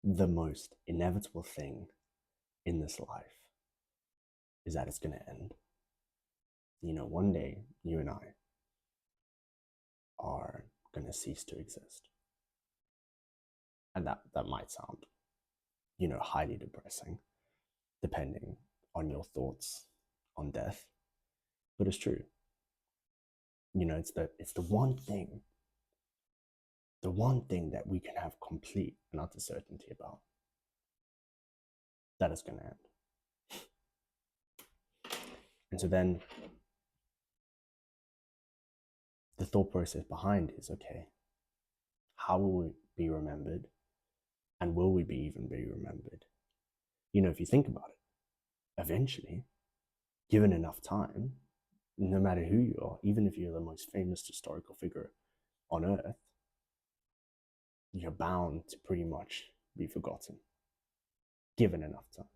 the most inevitable thing in this life is that it's going to end. One day you and I are going to cease to exist. And that might sound, highly depressing, depending on your thoughts on death. But it's true. It's the one thing that we can have complete and utter certainty about, that is going to end. And so then the thought process behind is, okay, how will we be remembered? And will we even be remembered? If you think about it, eventually, given enough time, no matter who you are, even if you're the most famous historical figure on earth, you're bound to pretty much be forgotten, given enough time.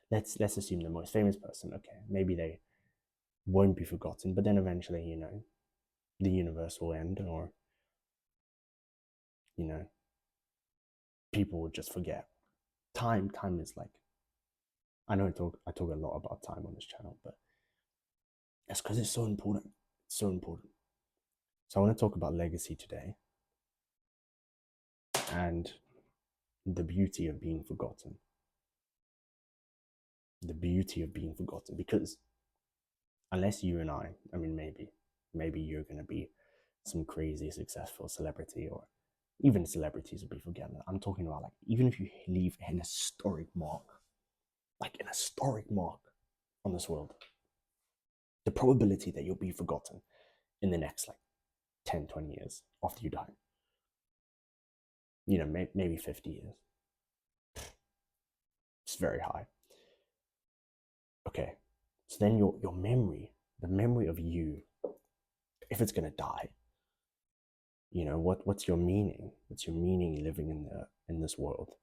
Let's assume the most famous person, okay, maybe they won't be forgotten, but then eventually, the universe will end, or, people will just forget. Time is like, I know I talk a lot about time on this channel, but that's because it's so important. It's so important. So I want to talk about legacy today and the beauty of being forgotten. The beauty of being forgotten, because unless you and I mean, maybe you're going to be some crazy successful celebrity, or even celebrities will be forgotten. I'm talking about, like, even if you leave an historic mark, like an historic mark on this world, the probability that you'll be forgotten in the next, like, 10, 20 years after you die, maybe 50 years, it's very high. Okay, so then your memory, the memory of you, if it's going to die, what's your meaning? What's your meaning living in this world?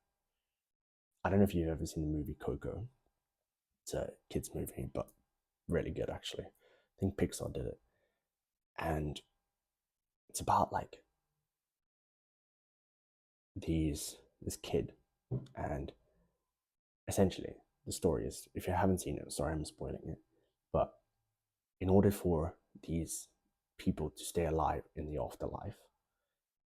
I don't know if you've ever seen the movie Coco. It's a kids movie, but really good, actually. I think Pixar did it. And it's about, like, this kid, and essentially the story is, if you haven't seen it, sorry I'm spoiling it, but in order for these people to stay alive in the afterlife,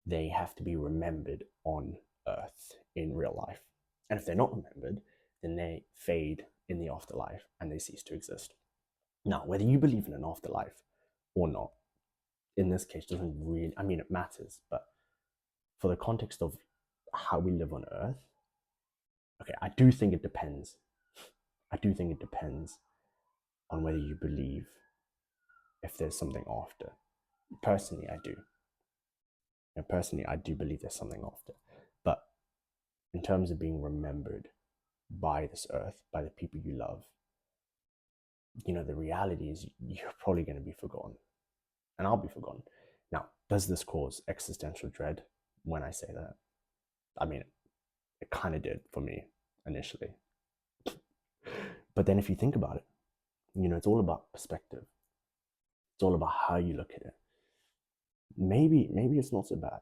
they have to be remembered on Earth in real life. And if they're not remembered, then they fade in the afterlife and they cease to exist. Now, whether you believe in an afterlife or not, in this case, doesn't really, it matters, but for the context of how we live on Earth, okay, I do think it depends. I do think it depends on whether you believe if there's something after. Personally, I do. Personally, I do believe there's something after. But in terms of being remembered by this earth, by the people you love, the reality is you're probably going to be forgotten. And I'll be forgotten. Now, does this cause existential dread when I say that? It kind of did for me initially. But then if you think about it, it's all about perspective. It's all about how you look at it. Maybe it's not so bad.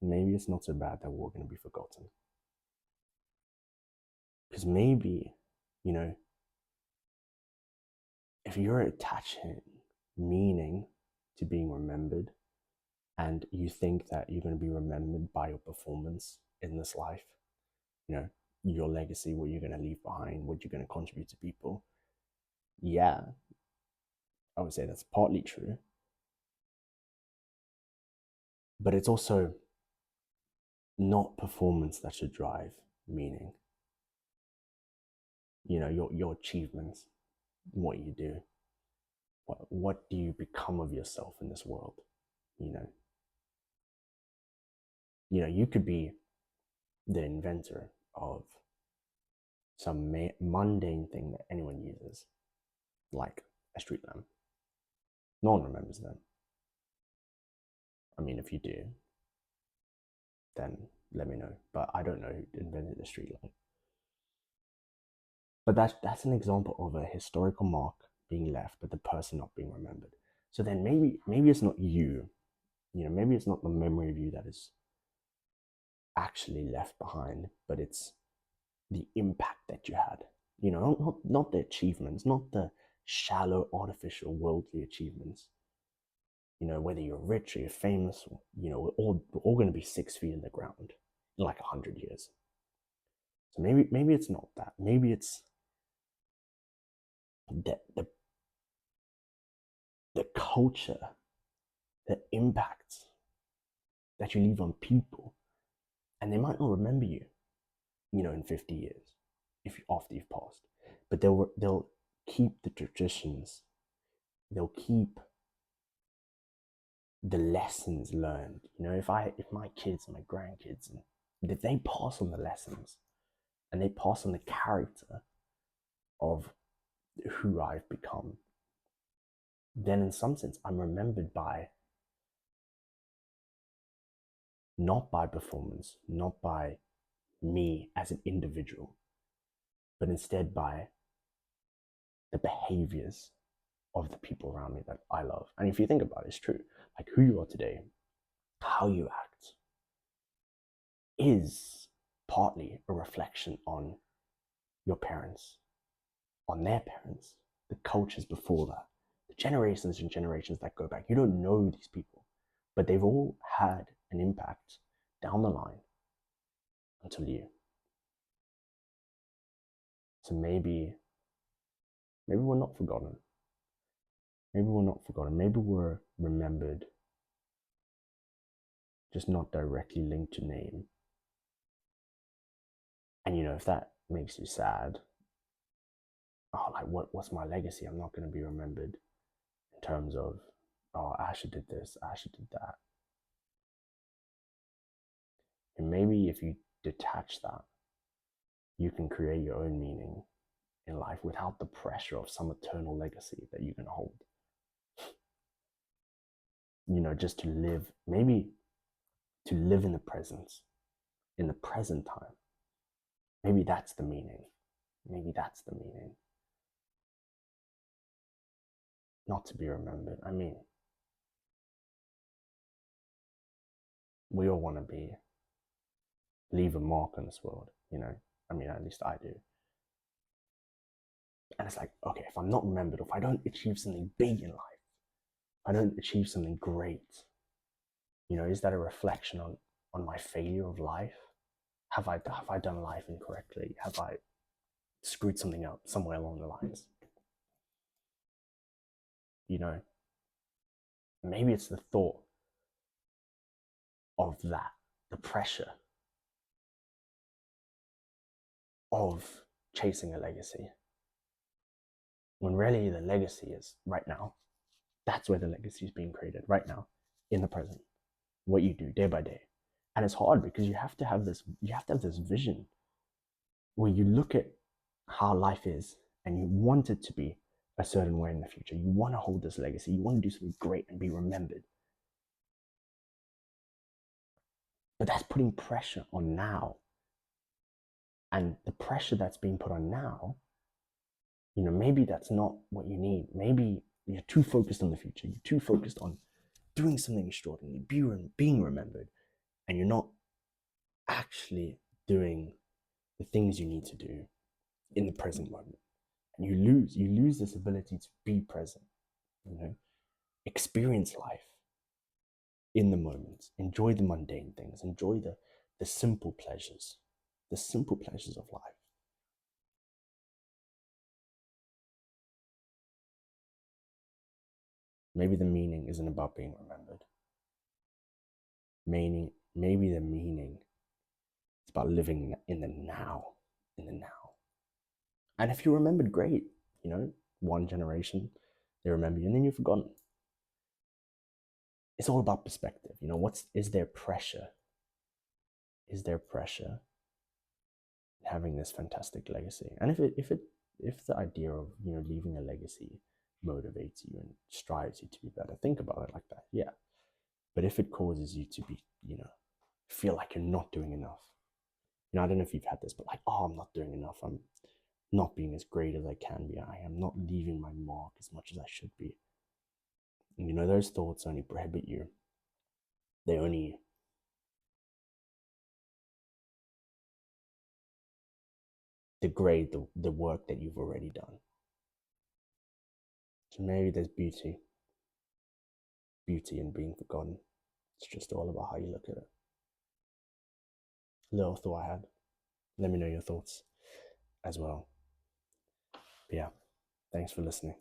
Maybe it's not so bad that we're going to be forgotten. Because maybe, if you're attaching meaning to being remembered, and you think that you're going to be remembered by your performance in this life, your legacy, what you're going to leave behind, what you're going to contribute to people, yeah, I would say that's partly true. But it's also not performance that should drive meaning. Your achievements, what you do, what do you become of yourself in this world? You could be the inventor of some mundane thing that anyone uses, like a street lamp. No one remembers that. If you do, then let me know. But I don't know who invented the street light. But that's an example of a historical mark being left, but the person not being remembered. So then maybe it's not you. Maybe it's not the memory of you that is actually left behind, but it's the impact that you had. You know, not the achievements, not the shallow, artificial, worldly achievements. You know, whether you're rich or you're famous, you know, we're all going to be 6 feet in the ground in like 100 years. So maybe it's not that. Maybe it's the culture, the impact that you leave on people, and they might not remember you, you know, in 50 years, if after you've passed, but they'll keep the traditions, they'll keep the lessons learned. You know, if my kids and my grandkids, and if they pass on the lessons and they pass on the character of who I've become, then in some sense I'm remembered by, not by performance, not by me as an individual, but instead by the behaviors of the people around me that I love. And if you think about it, it's true. Like who you are today, how you act, is partly a reflection on your parents, on their parents, the cultures before that, the generations and generations that go back. You don't know these people, but they've all had an impact down the line until you. So maybe we're not forgotten. Maybe we're not forgotten. Maybe we're remembered, just not directly linked to name. And you know, if that makes you sad, oh, like what's my legacy? I'm not going to be remembered in terms of, oh, Asher did this, Asher did that. And maybe if you detach that, you can create your own meaning in life without the pressure of some eternal legacy that you can hold. You know, just to live, maybe to live in the presence, in the present time. Maybe that's the meaning. Maybe that's the meaning. Not to be remembered. I mean, we all want to leave a mark on this world, you know? I mean, at least I do. And it's like, okay, if I'm not remembered, if I don't achieve something big in life, if I don't achieve something great, you know, is that a reflection on my failure of life? Have I done life incorrectly? Have I screwed something up somewhere along the lines? You know, maybe it's the thought of that, the pressure of chasing a legacy, when really the legacy is right now. That's where the legacy is being created, right now, in the present, what you do day by day. And it's hard because you have to have this vision where you look at how life is and you want it to be a certain way in the future. You want to hold this legacy, you want to do something great and be remembered. But that's putting pressure on now. And the pressure that's being put on now, you know, maybe that's not what you need. Maybe you're too focused on the future. You're too focused on doing something extraordinary, being remembered, and you're not actually doing the things you need to do in the present moment. And you lose this ability to be present, you know, experience life in the moment, enjoy the mundane things, enjoy the simple pleasures, of life. Maybe the meaning isn't about being remembered. Maybe the meaning is about living in the now, And if you remembered, great. You know, one generation, they remember you, and then you've forgotten. It's all about perspective. You know, is there pressure? Is there pressure in having this fantastic legacy? And if the idea of, you know, leaving a legacy motivates you and strives you to be better, think about it like that. Yeah. But if it causes you to be, you know, feel like you're not doing enough, you know, I don't know if you've had this, but like, oh, I'm not doing enough. I'm not being as great as I can be. I am not leaving my mark as much as I should be. And, you know, those thoughts only prohibit you. They only degrade the work that you've already done. So maybe there's beauty in being forgotten. It's just all about how you look at it. Little thought I had. Let me know your thoughts as well. But yeah, thanks for listening.